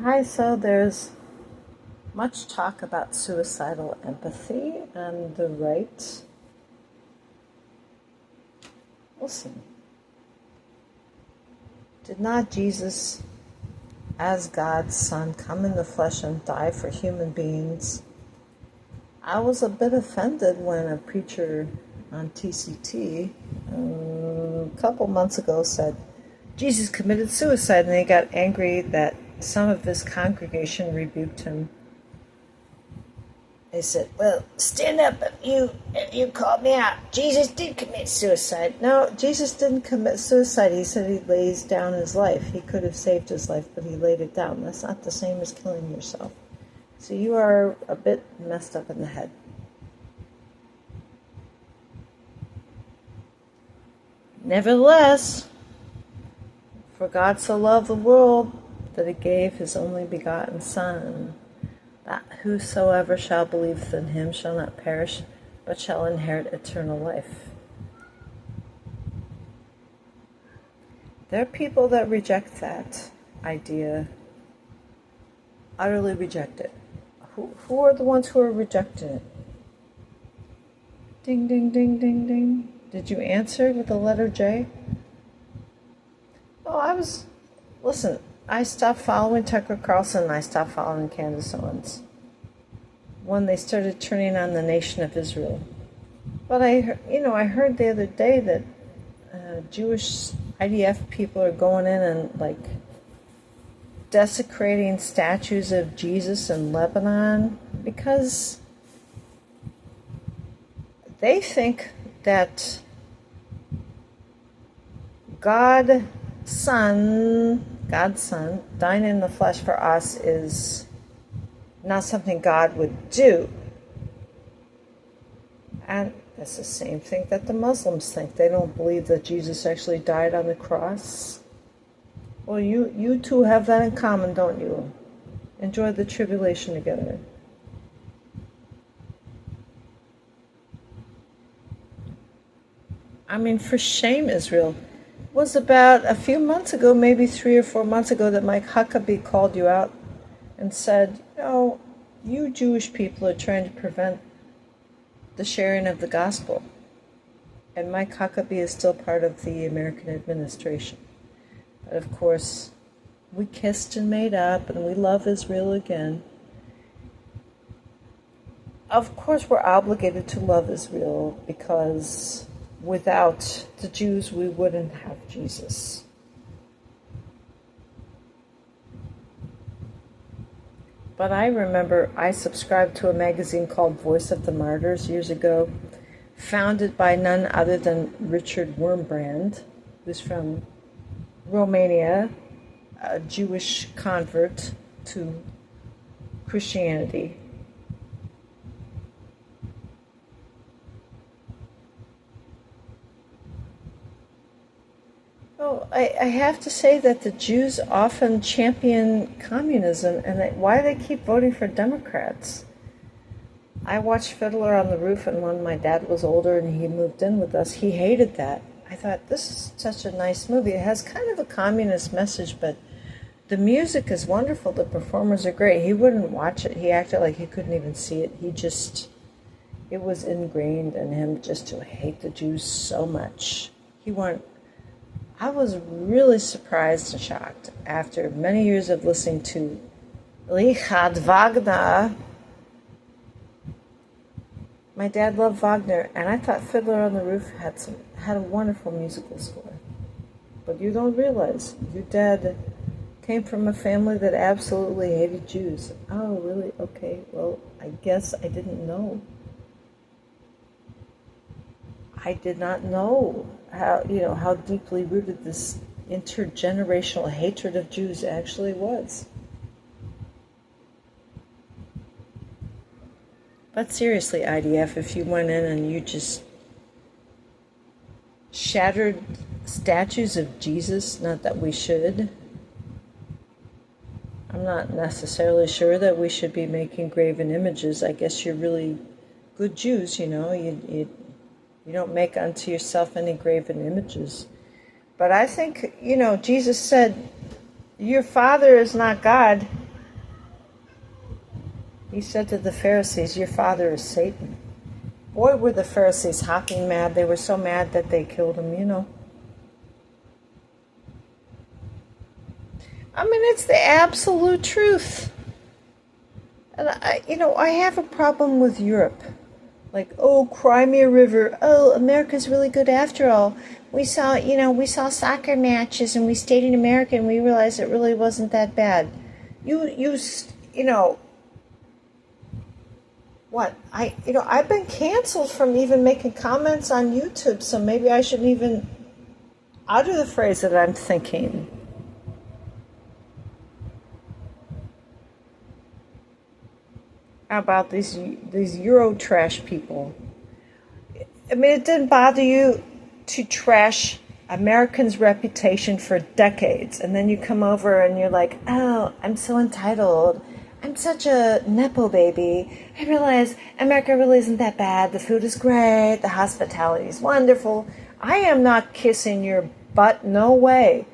Hi, so there's much talk about suicidal empathy and the right. Listen, did not Jesus, as God's Son, come in the flesh and die for human beings? I was a bit offended when a preacher on TCT a couple months ago said Jesus committed suicide, and he got angry that some of his congregation rebuked him. They said, well, stand up if you called me out. Jesus did commit suicide. No, Jesus didn't commit suicide. He said he lays down his life. He could have saved his life, but he laid it down. That's not the same as killing yourself. So you are a bit messed up in the head. Nevertheless, for God so loved the world that he gave his only begotten Son, that whosoever shall believe in him shall not perish, but shall inherit eternal life. There are people that reject that idea, utterly reject it. Who are the ones who are rejecting it? Ding, ding, ding, ding, ding. Did you answer with the letter J? Oh, listen, I stopped following Tucker Carlson and I stopped following Candace Owens when they started turning on the nation of Israel. But I heard the other day that Jewish IDF people are going in and desecrating statues of Jesus in Lebanon because they think that God's Son, dying in the flesh for us is not something God would do. And that's the same thing that the Muslims think. They don't believe that Jesus actually died on the cross. Well, you two have that in common, don't you? Enjoy the tribulation together. I mean, for shame, Israel. It was about a few months ago, maybe 3 or 4 months ago, that Mike Huckabee called you out and said, you Jewish people are trying to prevent the sharing of the gospel. And Mike Huckabee is still part of the American administration. But of course, we kissed and made up, and we love Israel again. Of course, we're obligated to love Israel because without the Jews, we wouldn't have Jesus. But I remember I subscribed to a magazine called Voice of the Martyrs years ago, founded by none other than Richard Wurmbrand, who's from Romania, a Jewish convert to Christianity. I have to say that the Jews often champion communism, and why they keep voting for Democrats. I watched Fiddler on the Roof, and when my dad was older and he moved in with us, he hated that. I thought, this is such a nice movie. It has kind of a communist message, but the music is wonderful. The performers are great. He wouldn't watch it. He acted like he couldn't even see it. It was ingrained in him just to hate the Jews so much. I was really surprised and shocked after many years of listening to Richard Wagner. My dad loved Wagner, and I thought Fiddler on the Roof had a wonderful musical score. But you don't realize your dad came from a family that absolutely hated Jews. Oh, really? Okay, well, I guess I didn't know. I did not know how deeply rooted this intergenerational hatred of Jews actually was. But seriously, IDF, if you went in and you just shattered statues of Jesus, not that we should. I'm not necessarily sure that we should be making graven images. I guess you're really good Jews, you don't make unto yourself any graven images. But I think, Jesus said, your Father is not God. He said to the Pharisees, your father is Satan. Boy, were the Pharisees hopping mad. They were so mad that they killed him, you know. I mean, it's the absolute truth. And I have a problem with Europe. Like, oh, Crimea River. Oh, America's really good after all. We saw soccer matches and we stayed in America and we realized it really wasn't that bad. What? I've been canceled from even making comments on YouTube, so maybe I shouldn't even utter the phrase that I'm thinking. How about these Euro trash people? I mean, it didn't bother you to trash Americans' reputation for decades, and then you come over and you're like, oh, I'm so entitled. I'm such a Nepo baby. I realize America really isn't that bad. The food is great. The hospitality is wonderful. I am not kissing your butt. No way.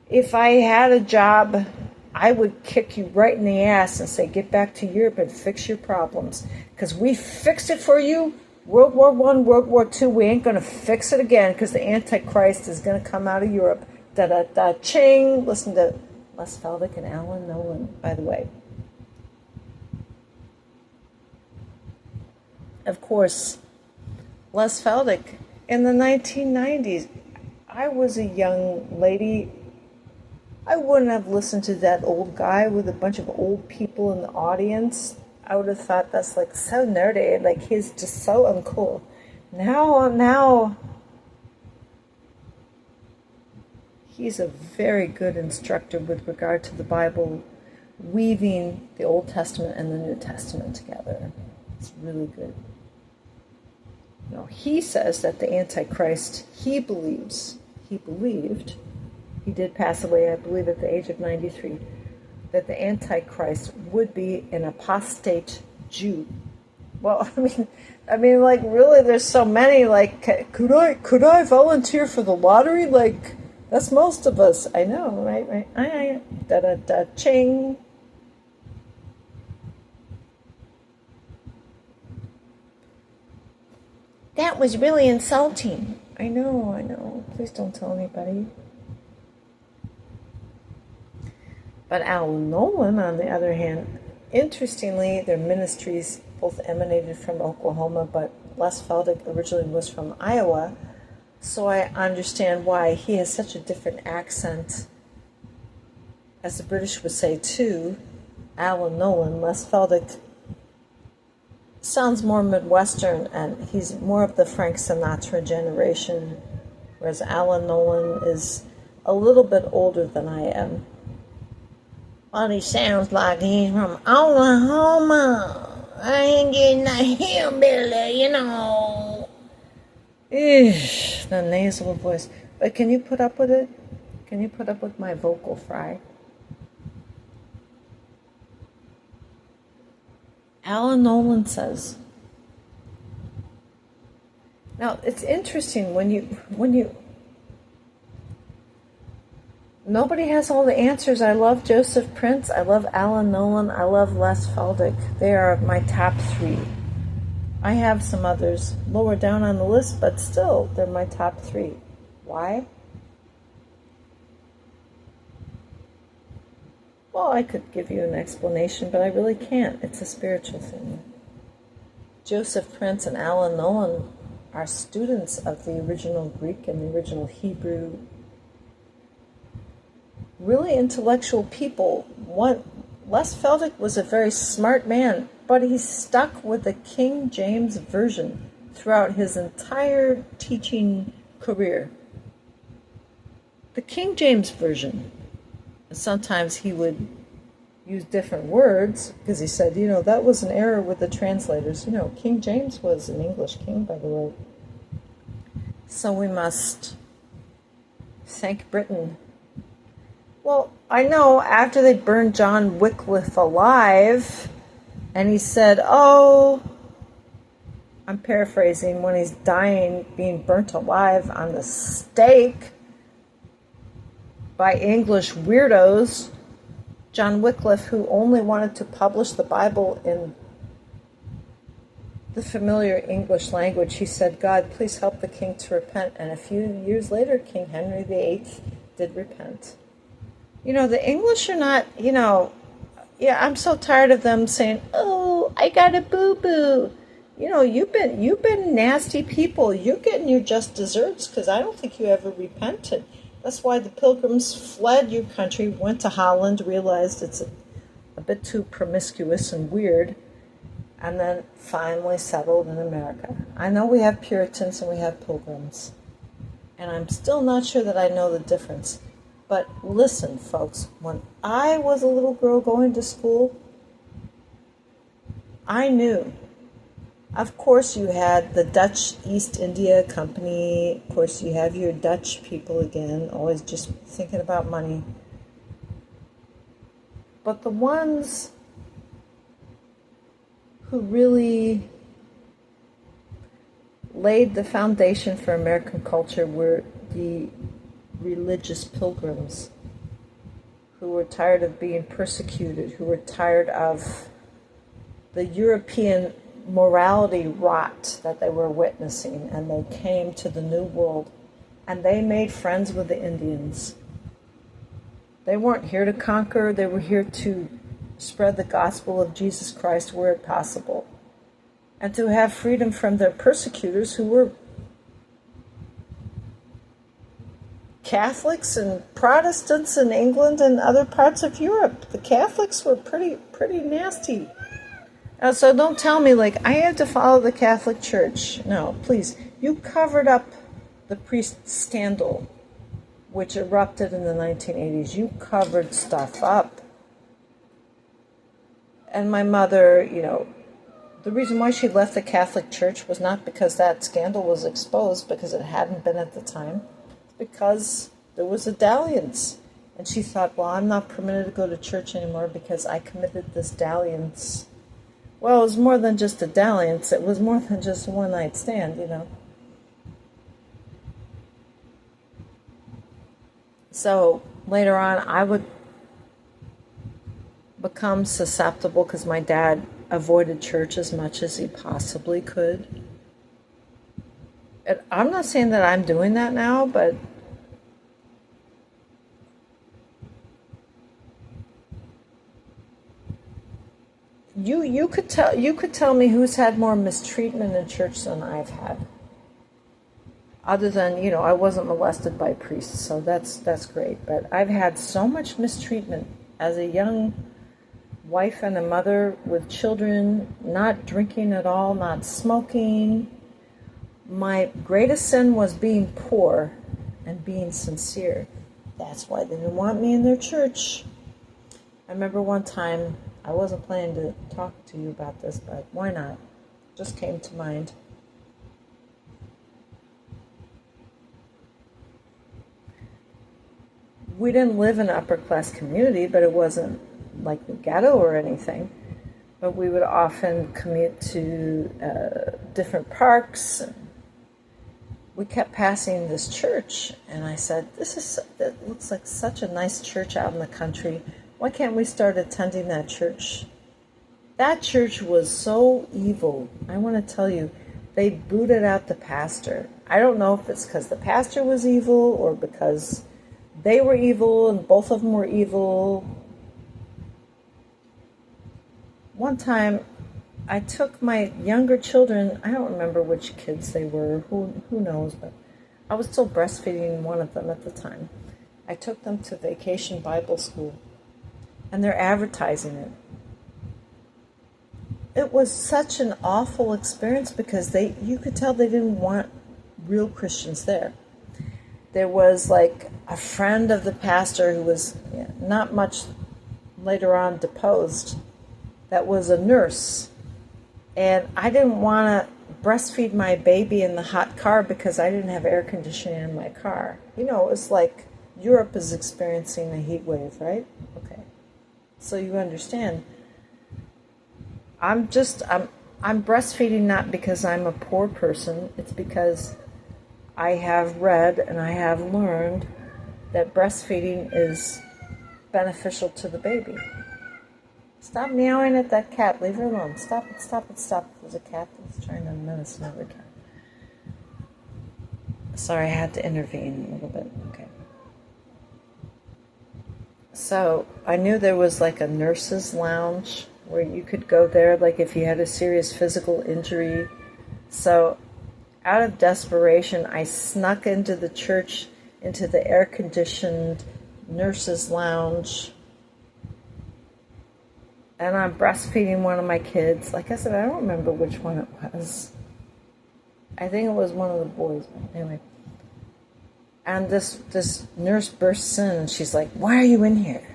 If I had a job, I would kick you right in the ass and say, get back to Europe and fix your problems. Because we fixed it for you. World War I, World War II, we ain't going to fix it again because the Antichrist is going to come out of Europe. Da-da-da-ching. Listen to Les Feldick and Alan Nolan, by the way. Of course, Les Feldick, in the 1990s, I was a young lady. I wouldn't have listened to that old guy with a bunch of old people in the audience. I would have thought that's like so nerdy, like he's just so uncool. Now, he's a very good instructor with regard to the Bible, weaving the Old Testament and the New Testament together. It's really good. He says that the Antichrist, he believed, he did pass away, I believe, at the age of 93, that the Antichrist would be an apostate Jew. Well, I mean, like, really, there's so many, like, could I volunteer for the lottery? Like, that's most of us. I know, right? Da-da-da-ching. That was really insulting. I know. Please don't tell anybody. But Alan Nolan, on the other hand, interestingly, their ministries both emanated from Oklahoma, but Les Feldick originally was from Iowa, so I understand why he has such a different accent, as the British would say too. Alan Nolan, Les Feldick sounds more Midwestern, and he's more of the Frank Sinatra generation, whereas Alan Nolan is a little bit older than I am. Well, he sounds like he's from Oklahoma. I ain't getting that hillbilly, The nasal voice. But can you put up with it? Can you put up with my vocal fry? Alan Nolan says. Now, it's interesting when you nobody has all the answers. I love Joseph Prince. I love Alan Nolan. I love Les Feldick. They are my top 3. I have some others lower down on the list, but still, they're my top 3. Why? Well, I could give you an explanation, but I really can't. It's a spiritual thing. Joseph Prince and Alan Nolan are students of the original Greek and the original Hebrew. Really intellectual people. Les Feldick was a very smart man, but he stuck with the King James Version throughout his entire teaching career. The King James Version. Sometimes he would use different words because he said, that was an error with the translators. King James was an English king, by the way. So we must thank Britain. Well, I know after they burned John Wycliffe alive, and he said, I'm paraphrasing, when he's dying, being burnt alive on the stake by English weirdos, John Wycliffe, who only wanted to publish the Bible in the familiar English language, he said, God, please help the king to repent. And a few years later, King Henry VIII did repent. The English are not, I'm so tired of them saying, oh, I got a boo-boo. You've been nasty people. You're getting your just desserts because I don't think you ever repented. That's why the Pilgrims fled your country, went to Holland, realized it's a bit too promiscuous and weird, and then finally settled in America. I know we have Puritans and we have Pilgrims, and I'm still not sure that I know the difference. But listen, folks, when I was a little girl going to school, I knew. Of course, you had the Dutch East India Company. Of course, you have your Dutch people again, always just thinking about money. But the ones who really laid the foundation for American culture were the religious pilgrims who were tired of being persecuted, who were tired of the European morality rot that they were witnessing, and they came to the New World and they made friends with the Indians. They weren't here to conquer, they were here to spread the gospel of Jesus Christ where possible, and to have freedom from their persecutors, who were Catholics and Protestants in England and other parts of Europe. The Catholics were pretty nasty. So don't tell me, I had to follow the Catholic Church. No, please. You covered up the priest scandal, which erupted in the 1980s. You covered stuff up. And my mother, the reason why she left the Catholic Church was not because that scandal was exposed, because it hadn't been at the time. It's because there was a dalliance. And she thought, well, I'm not permitted to go to church anymore because I committed this dalliance. Well, it was more than just a dalliance. It was more than just a one-night stand, So later on, I would become susceptible because my dad avoided church as much as he possibly could. And I'm not saying that I'm doing that now, but you could tell me who's had more mistreatment in church than I've had. Other than, I wasn't molested by priests, so that's great. But I've had so much mistreatment as a young wife and a mother with children, not drinking at all, not smoking. My greatest sin was being poor and being sincere. That's why they didn't want me in their church. I remember one time, I wasn't planning to talk to you about this, but why not? Just came to mind. We didn't live in an upper class community, but it wasn't like the ghetto or anything. But we would often commute to different parks. And we kept passing this church, and I said, it looks like such a nice church out in the country. Why can't we start attending that church? That church was so evil. I want to tell you, they booted out the pastor. I don't know if it's because the pastor was evil or because they were evil and both of them were evil. One time, I took my younger children, I don't remember which kids they were, who knows, but I was still breastfeeding one of them at the time. I took them to Vacation Bible School, and they're advertising it. It was such an awful experience because you could tell they didn't want real Christians there. There was like a friend of the pastor who was not much later on deposed, that was a nurse. And I didn't want to breastfeed my baby in the hot car because I didn't have air conditioning in my car. It's like Europe is experiencing a heat wave, right? Okay. So you understand. I'm breastfeeding not because I'm a poor person. It's because I have read and I have learned that breastfeeding is beneficial to the baby. Stop meowing at that cat. Leave her alone. Stop it, stop it, stop it. There's a cat that's trying to menace another cat. Sorry, I had to intervene a little bit. Okay. So I knew there was like a nurse's lounge where you could go there, like if you had a serious physical injury. So out of desperation, I snuck into the church, into the air-conditioned nurse's lounge. And I'm breastfeeding one of my kids. Like I said, I don't remember which one it was. I think it was one of the boys, but anyway. And this nurse bursts in and she's like, "Why are you in here?"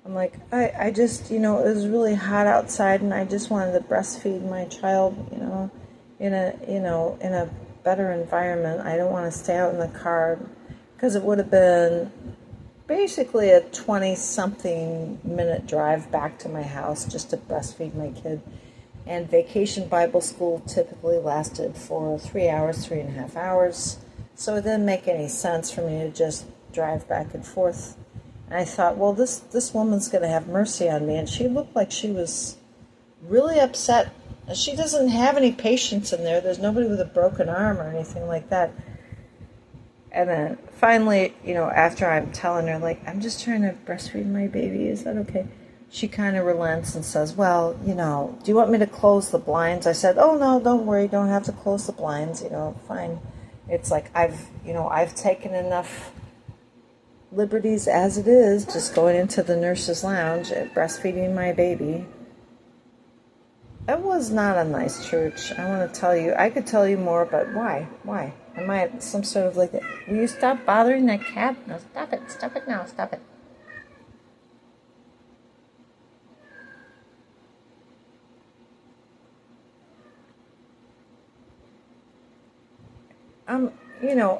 I'm like, I just, it was really hot outside and I just wanted to breastfeed my child, in a better environment. I don't want to stay out in the car because it would have been basically a 20-something minute drive back to my house just to breastfeed my kid. And vacation Bible school typically lasted for 3 hours, 3.5 hours. So it didn't make any sense for me to just drive back and forth. And I thought, well, this woman's going to have mercy on me. And she looked like she was really upset. She doesn't have any patients in there. There's nobody with a broken arm or anything like that. And then finally, after I'm telling her, like, I'm just trying to breastfeed my baby, is that okay? She kind of relents and says, well, do you want me to close the blinds? I said, oh, no, don't worry. Don't have to close the blinds, fine. It's like I've taken enough liberties as it is, just going into the nurse's lounge and breastfeeding my baby. It was not a nice church. I want to tell you. I could tell you more, but why? Why? Am I some sort of like, will you stop bothering that cat? No, stop it. Stop it now. Stop it.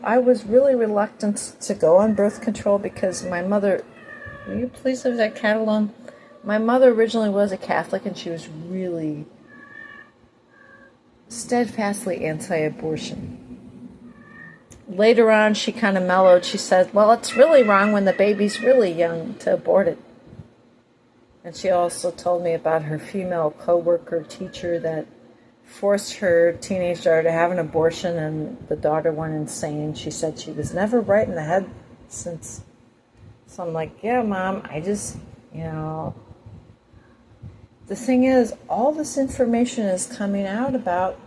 I was really reluctant to go on birth control because my mother, will you please leave that cat alone? My mother originally was a Catholic and she was really steadfastly anti-abortion. Later on, she kind of mellowed. She said, well, it's really wrong when the baby's really young to abort it. And she also told me about her female co-worker teacher that forced her teenage daughter to have an abortion, and the daughter went insane. She said she was never right in the head since. So I'm like, yeah, Mom, I just, the thing is, all this information is coming out about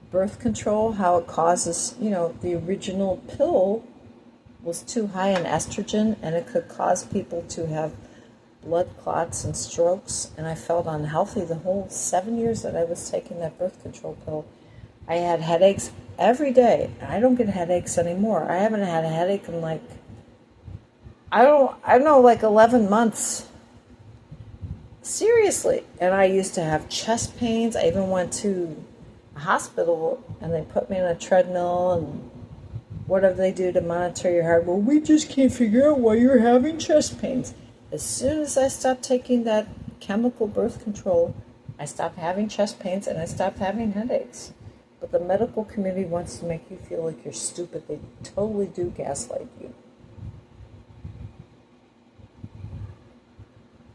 birth control, how it causes, the original pill was too high in estrogen, and it could cause people to have blood clots and strokes, and I felt unhealthy the whole 7 years that I was taking that birth control pill. I had headaches every day. I don't get headaches anymore. I haven't had a headache in like 11 months. Seriously. And I used to have chest pains. I even went to a hospital and they put me on a treadmill and whatever they do to monitor your heart. Well, we just can't figure out why you're having chest pains. As soon as I stopped taking that chemical birth control, I stopped having chest pains and I stopped having headaches. But the medical community wants to make you feel like you're stupid. They totally do gaslight you.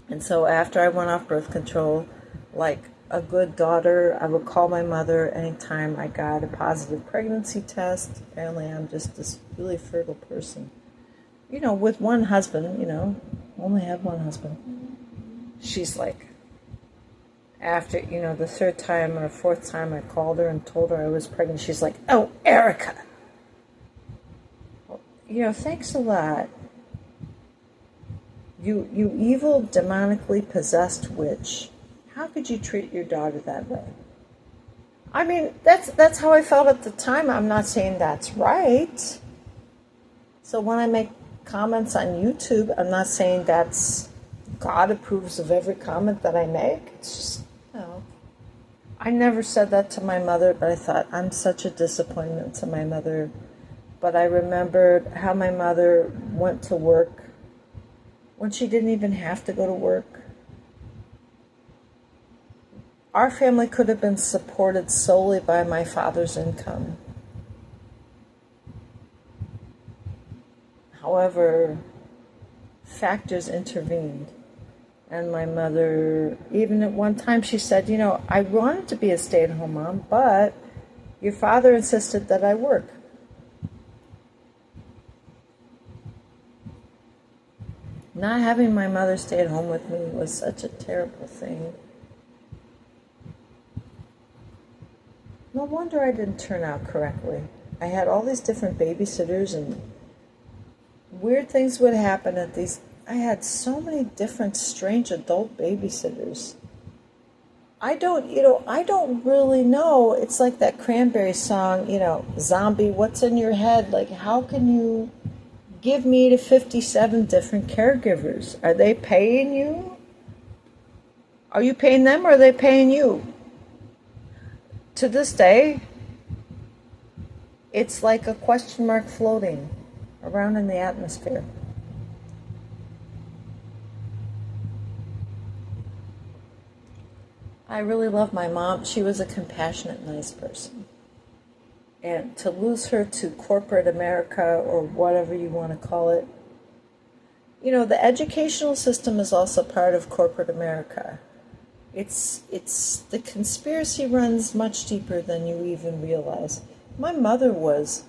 And so after I went off birth control, like a good daughter, I would call my mother anytime I got a positive pregnancy test. Apparently I'm just this really fertile person. With one husband, only had one husband. She's like, after, the third time or fourth time I called her and told her I was pregnant, she's like, oh, Erica. Well, thanks a lot. You evil, demonically possessed witch. How could you treat your daughter that way? I mean, that's how I felt at the time. I'm not saying that's right. So when I make comments on YouTube, I'm not saying that's God approves of every comment that I make. It's just, I never said that to my mother, but I thought I'm such a disappointment to my mother. But I remembered how my mother went to work when she didn't even have to go to work. Our family could have been supported solely by my father's income. However, factors intervened. And my mother, even at one time, she said, I wanted to be a stay-at-home mom, but your father insisted that I work. Not having my mother stay at home with me was such a terrible thing. No wonder I didn't turn out correctly. I had all these different babysitters, and weird things would happen at these. I had so many different strange adult babysitters. I don't really know. It's like that Cranberry song, zombie, what's in your head? Like, how can you give me to 57 different caregivers? Are they paying you? Are you paying them, or are they paying you? To this day, it's like a question mark floating around in the atmosphere. I really love my mom. She was a compassionate, nice person. And to lose her to corporate America, or whatever you want to call it, the educational system is also part of corporate America. It's the conspiracy runs much deeper than you even realize. My mother was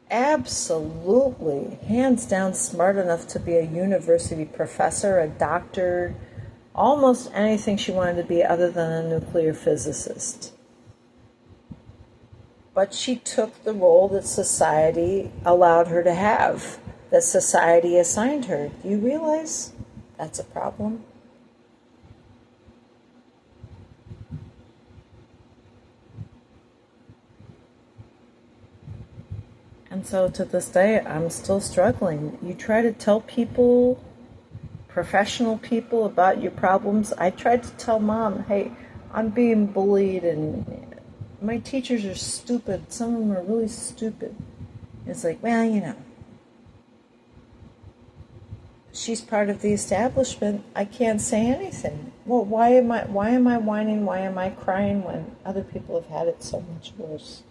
absolutely, hands down, smart enough to be a university professor, a doctor, almost anything she wanted to be other than a nuclear physicist. But she took the role that society allowed her to have, that society assigned her. Do you realize that's a problem? And so to this day, I'm still struggling. You try to tell people, professional people, about your problems. I tried to tell Mom, hey, I'm being bullied and my teachers are stupid. Some of them are really stupid. It's like, well, she's part of the establishment. I can't say anything. Well, why am I whining? Why am I crying when other people have had it so much worse?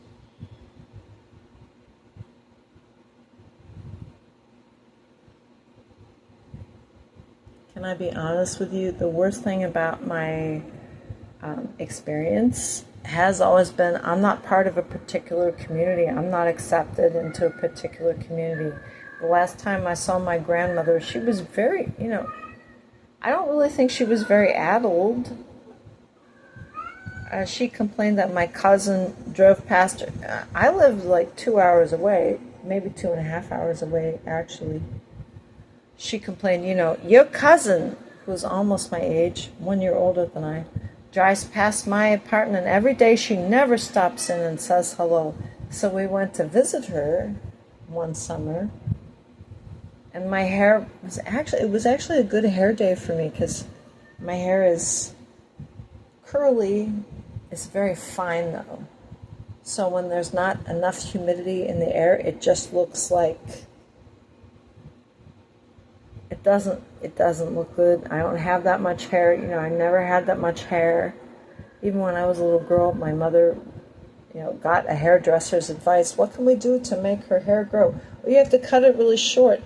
Can I be honest with you? The worst thing about my experience has always been I'm not part of a particular community. I'm not accepted into a particular community. The last time I saw my grandmother, she was very, I don't really think she was very addled. She complained that my cousin drove past her. I lived like 2 hours away, maybe 2.5 hours away, actually. She complained, your cousin, who's almost my age, 1 year older than I, drives past my apartment every day. She never stops in and says hello. So we went to visit her one summer, and my hair was actually a good hair day for me, because my hair is curly. It's very fine though. So when there's not enough humidity in the air, it just looks like it doesn't look good. I don't have that much hair. I never had that much hair. Even when I was a little girl, my mother, got a hairdresser's advice. What can we do to make her hair grow? Well, you have to cut it really short.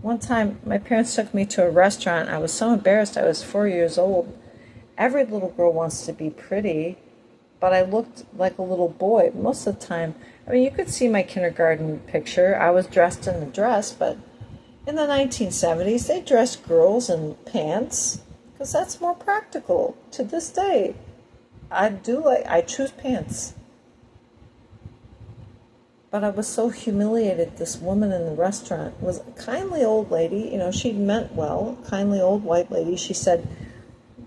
One time, my parents took me to a restaurant. I was so embarrassed. I was 4 years old. Every little girl wants to be pretty, but I looked like a little boy most of the time. You could see my kindergarten picture. I was dressed in a dress, but in the 1970s, they dressed girls in pants because that's more practical. To this day, I choose pants. But I was so humiliated. This woman in the restaurant was a kindly old lady. She meant well, kindly old white lady. She said,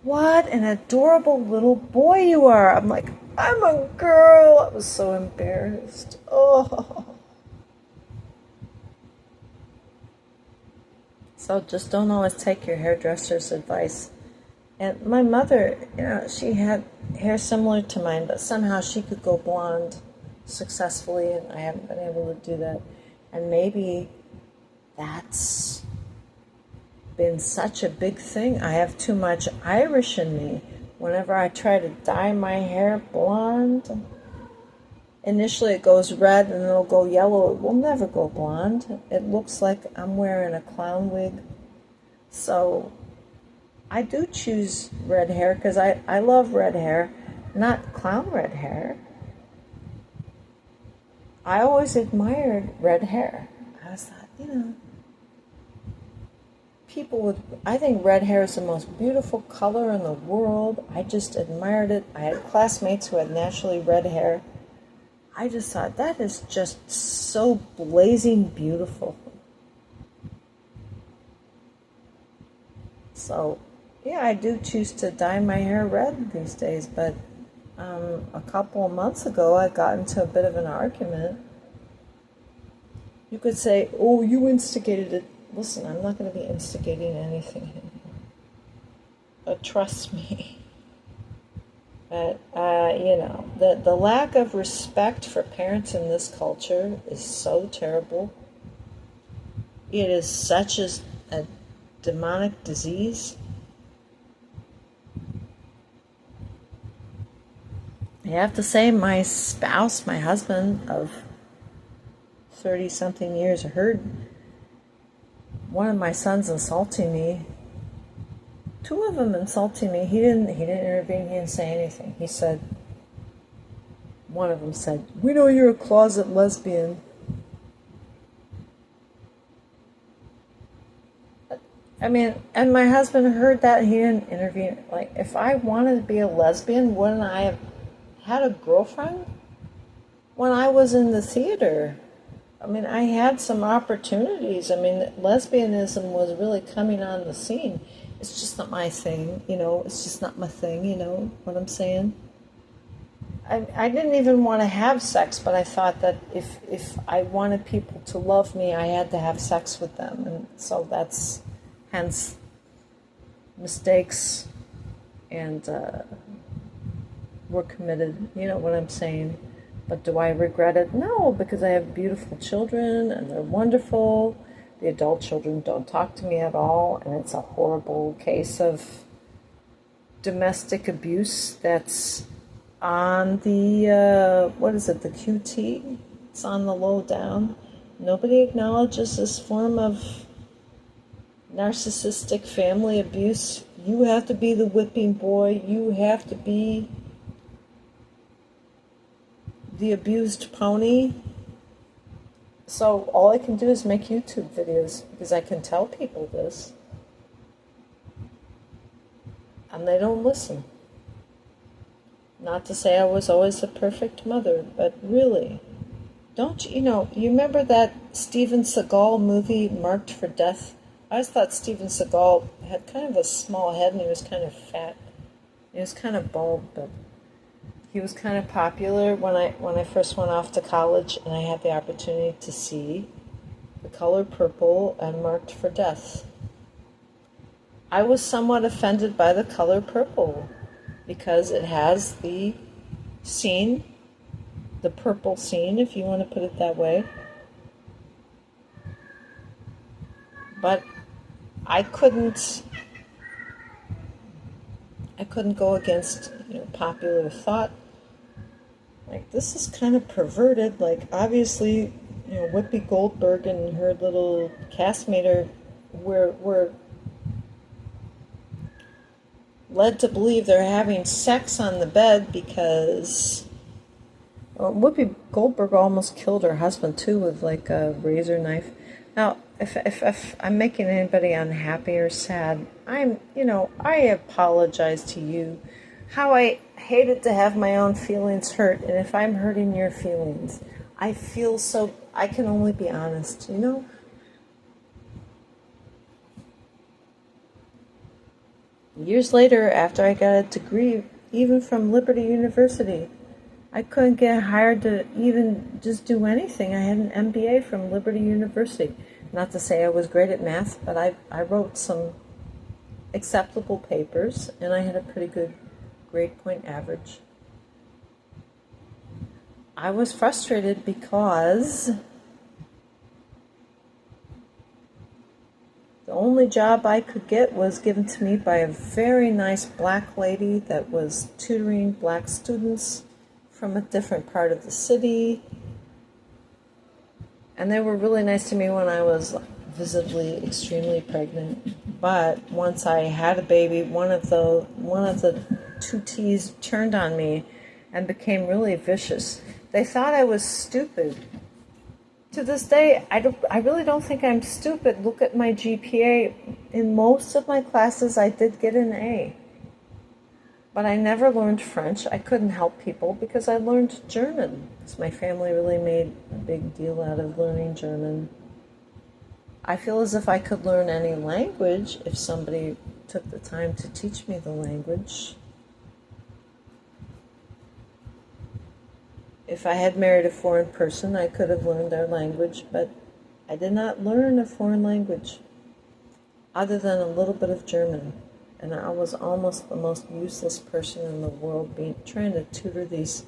"What an adorable little boy you are." I'm like, "I'm a girl." I was so embarrassed. Oh. So just don't always take your hairdresser's advice. And my mother, she had hair similar to mine, but somehow she could go blonde successfully, and I haven't been able to do that. And maybe that's been such a big thing. I have too much Irish in me. Whenever I try to dye my hair blonde, initially it goes red and it'll go yellow. It will never go blonde. It looks like I'm wearing a clown wig. So I do choose red hair because I love red hair, not clown red hair. I always admired red hair. I was thought, I think red hair is the most beautiful color in the world. I just admired it. I had classmates who had naturally red hair. I just thought that is just so blazing beautiful. So, yeah, I do choose to dye my hair red these days, but a couple of months ago I got into a bit of an argument. You could say, oh, you instigated it. Listen, I'm not going to be instigating anything. But trust me. But, the lack of respect for parents in this culture is so terrible. It is such a demonic disease. I have to say, my spouse, my husband of 30-something years, heard one of my sons insulting me. Two of them insulting me. He didn't intervene. He didn't say anything. He said, one of them said, "We know you're a closet lesbian." I mean, and my husband heard that. He didn't intervene. Like, if I wanted to be a lesbian, wouldn't I have had a girlfriend when I was in the theater? I mean, I had some opportunities. I mean, lesbianism was really coming on the scene. It's just not my thing, It's just not my thing, what I'm saying? I didn't even want to have sex, but I thought that if I wanted people to love me, I had to have sex with them. And so that's, hence, mistakes and were committed, you know what I'm saying? But do I regret it? No, because I have beautiful children and they're wonderful. The adult children don't talk to me at all, and it's a horrible case of domestic abuse that's on the, the QT? It's on the low down. Nobody acknowledges this form of narcissistic family abuse. You have to be the whipping boy. You have to be the abused pony. So all I can do is make YouTube videos because I can tell people this. And they don't listen. Not to say I was always the perfect mother, but really, don't you remember that Steven Seagal movie, Marked for Death? I always thought Steven Seagal had kind of a small head and he was kind of fat. He was kind of bald, but he was kind of popular when I first went off to college, and I had the opportunity to see The Color Purple and Marked for Death. I was somewhat offended by The Color Purple because it has the scene, the purple scene, if you want to put it that way. But I couldn't go against popular thought. Like, this is kind of perverted. Like, obviously, Whoopi Goldberg and her little castmate were led to believe they're having sex on the bed because Whoopi Goldberg almost killed her husband too with like a razor knife. Now, if I'm making anybody unhappy or sad, I apologize to you. How I hated to have my own feelings hurt, and if I'm hurting your feelings, I can only be honest, Years later, after I got a degree, even from Liberty University, I couldn't get hired to even just do anything. I had an MBA from Liberty University. Not to say I was great at math, but I wrote some acceptable papers, and I had a pretty good grade point average. I was frustrated because the only job I could get was given to me by a very nice black lady that was tutoring black students from a different part of the city. And they were really nice to me when I was visibly extremely pregnant. But once I had a baby, one of the two T's turned on me and became really vicious. They thought I was stupid. To this day, I really don't think I'm stupid. Look at my GPA. In most of my classes, I did get an A. But I never learned French. I couldn't help people because I learned German. Because my family really made a big deal out of learning German. I feel as if I could learn any language if somebody took the time to teach me the language. If I had married a foreign person, I could have learned their language, but I did not learn a foreign language other than a little bit of German. And I was almost the most useless person in the world trying to tutor these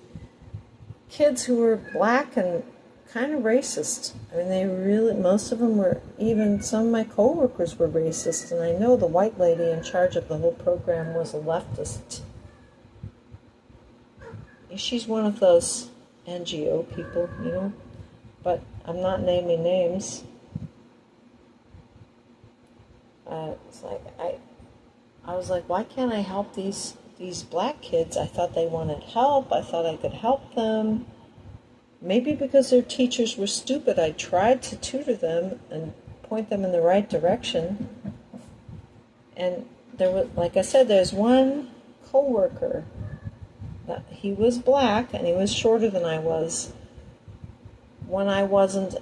kids who were black and kind of racist. I mean, most of them were, even some of my coworkers were racist, and I know the white lady in charge of the whole program was a leftist. She's one of those NGO people, but I'm not naming names. It's like, I was like, why can't I help these black kids? I thought they wanted help. I thought I could help them. Maybe because their teachers were stupid, I tried to tutor them and point them in the right direction. And there was, like I said, there's one coworker that he was black and he was shorter than I was. When I wasn't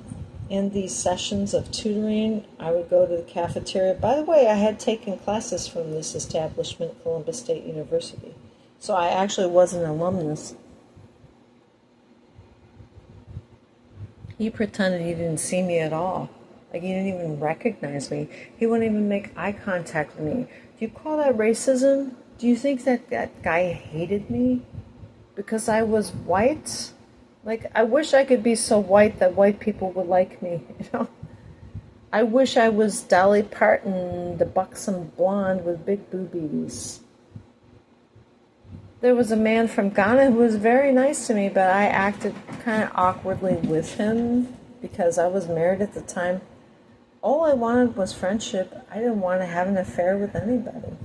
in these sessions of tutoring, I would go to the cafeteria. By the way, I had taken classes from this establishment, Columbus State University. So I actually was an alumnus. He pretended he didn't see me at all. Like, he didn't even recognize me. He wouldn't even make eye contact with me. Do you call that racism? Do you think that guy hated me because I was white? Like, I wish I could be so white that white people would like me, I wish I was Dolly Parton, the buxom blonde with big boobies. There was a man from Ghana who was very nice to me, but I acted kind of awkwardly with him because I was married at the time. All I wanted was friendship. I didn't want to have an affair with anybody.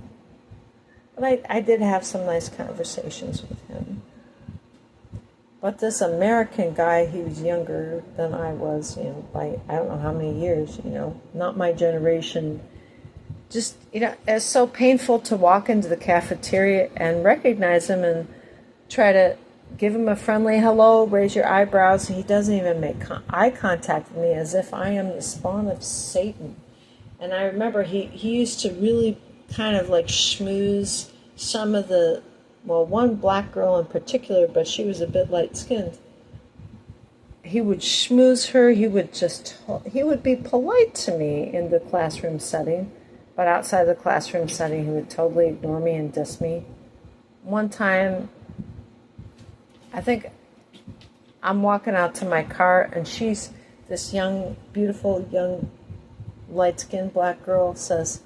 But I did have some nice conversations with him. But this American guy, he was younger than I was, by I don't know how many years, not my generation. Just, it's so painful to walk into the cafeteria and recognize him and try to give him a friendly hello, raise your eyebrows. He doesn't even make eye contact with me, as if I am the spawn of Satan. And I remember he used to really kind of like schmooze some of the, one black girl in particular, but she was a bit light-skinned. He would schmooze her. He would be polite to me in the classroom setting, but outside the classroom setting, he would totally ignore me and diss me. One time, I think I'm walking out to my car, and she's this young, beautiful, young, light-skinned black girl says,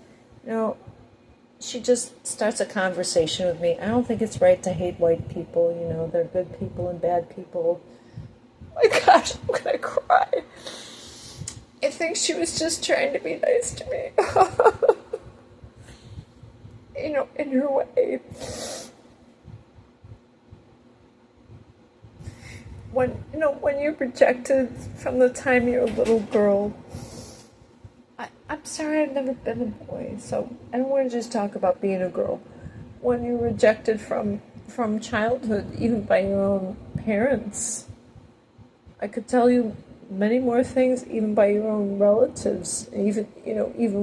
she just starts a conversation with me. I don't think it's right to hate white people. They're good people and bad people. Oh my gosh, I'm going to cry. I think she was just trying to be nice to me. In her way. When you're rejected from the time you're a little girl, I'm sorry, I've never been a boy, so I don't want to just talk about being a girl. When you're rejected from childhood, even by your own parents, I could tell you many more things, even by your own relatives. Even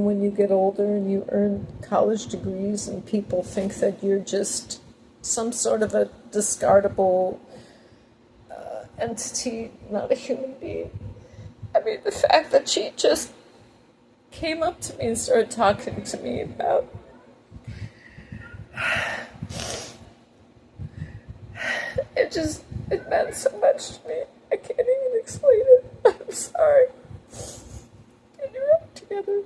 when you get older and you earn college degrees, and people think that you're just some sort of a discardable entity, not a human being. I mean, the fact that she just came up to me and started talking to me about it meant so much to me. I can't even explain it. I'm sorry. Get your act together.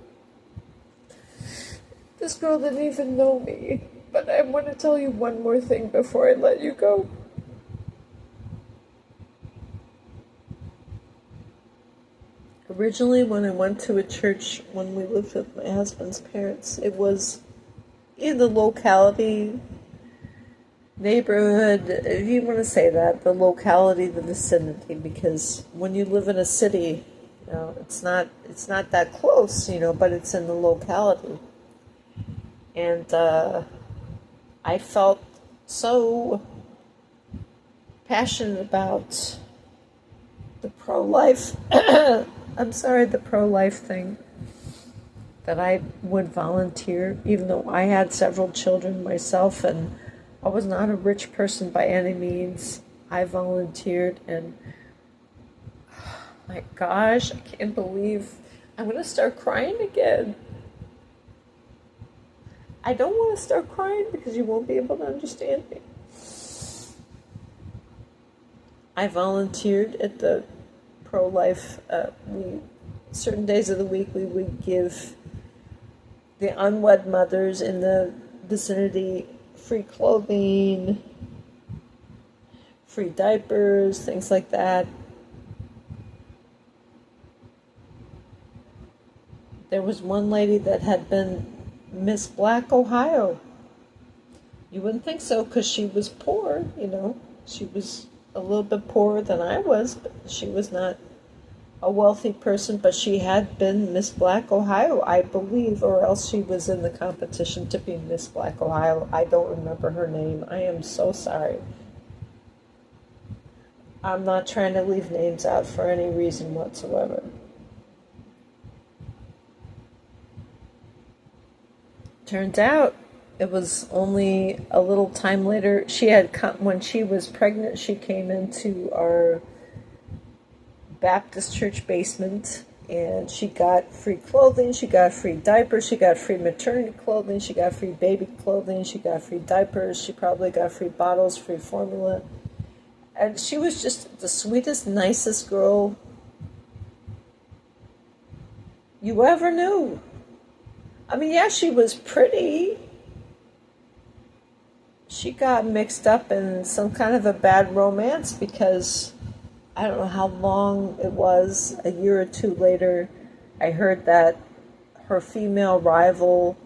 This girl didn't even know me, but I want to tell you one more thing before I let you go. Originally, when I went to a church when we lived with my husband's parents, it was in the locality, neighborhood, if you want to say that, the locality, the vicinity, because when you live in a city, it's not that close, but it's in the locality. And I felt so passionate about the pro-life, the pro-life thing, that I would volunteer, even though I had several children myself, and I was not a rich person by any means. I volunteered, and my gosh, I can't believe I'm going to start crying again. I don't want to start crying because you won't be able to understand me. I volunteered at the pro-life. Certain days of the week we would give the unwed mothers in the vicinity free clothing, free diapers, things like that. There was one lady that had been Miss Black Ohio. You wouldn't think so because she was poor, She was a little bit poorer than I was, but she was not a wealthy person, but she had been Miss Black Ohio, I believe, or else she was in the competition to be Miss Black Ohio. I don't remember her name. I am so sorry. I'm not trying to leave names out for any reason whatsoever. Turns out it was only a little time later. She had come, when she was pregnant, she came into our Baptist church basement, and she got free clothing, she got free diapers, she got free maternity clothing, she got free baby clothing, she got free diapers, she probably got free bottles, free formula. And she was just the sweetest, nicest girl you ever knew. I mean, yeah, she was pretty. She got mixed up in some kind of a bad romance because I don't know how long it was, a year or two later, I heard that her female rival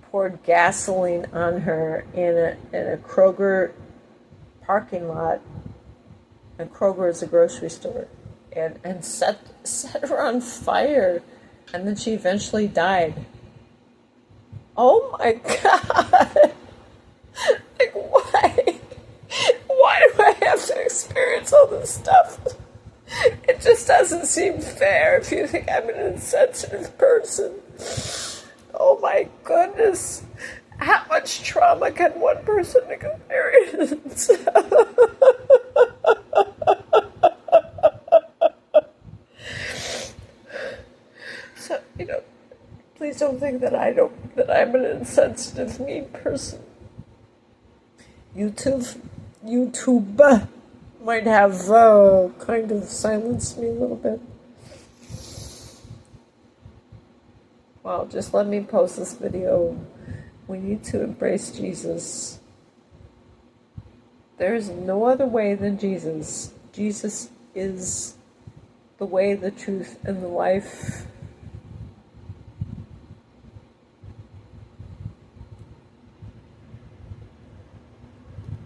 poured gasoline on her in a Kroger parking lot. And Kroger is a grocery store. And set her on fire. And then she eventually died. Oh my God! Like, why? Why do I have to experience all this stuff? It just doesn't seem fair if you think I'm an insensitive person. Oh my goodness. How much trauma can one person experience? So, please don't think that I'm an insensitive, mean person. YouTube might have kind of silenced me a little bit. Well, just let me post this video. We need to embrace Jesus. There is no other way than Jesus. Jesus is the way, the truth, and the life.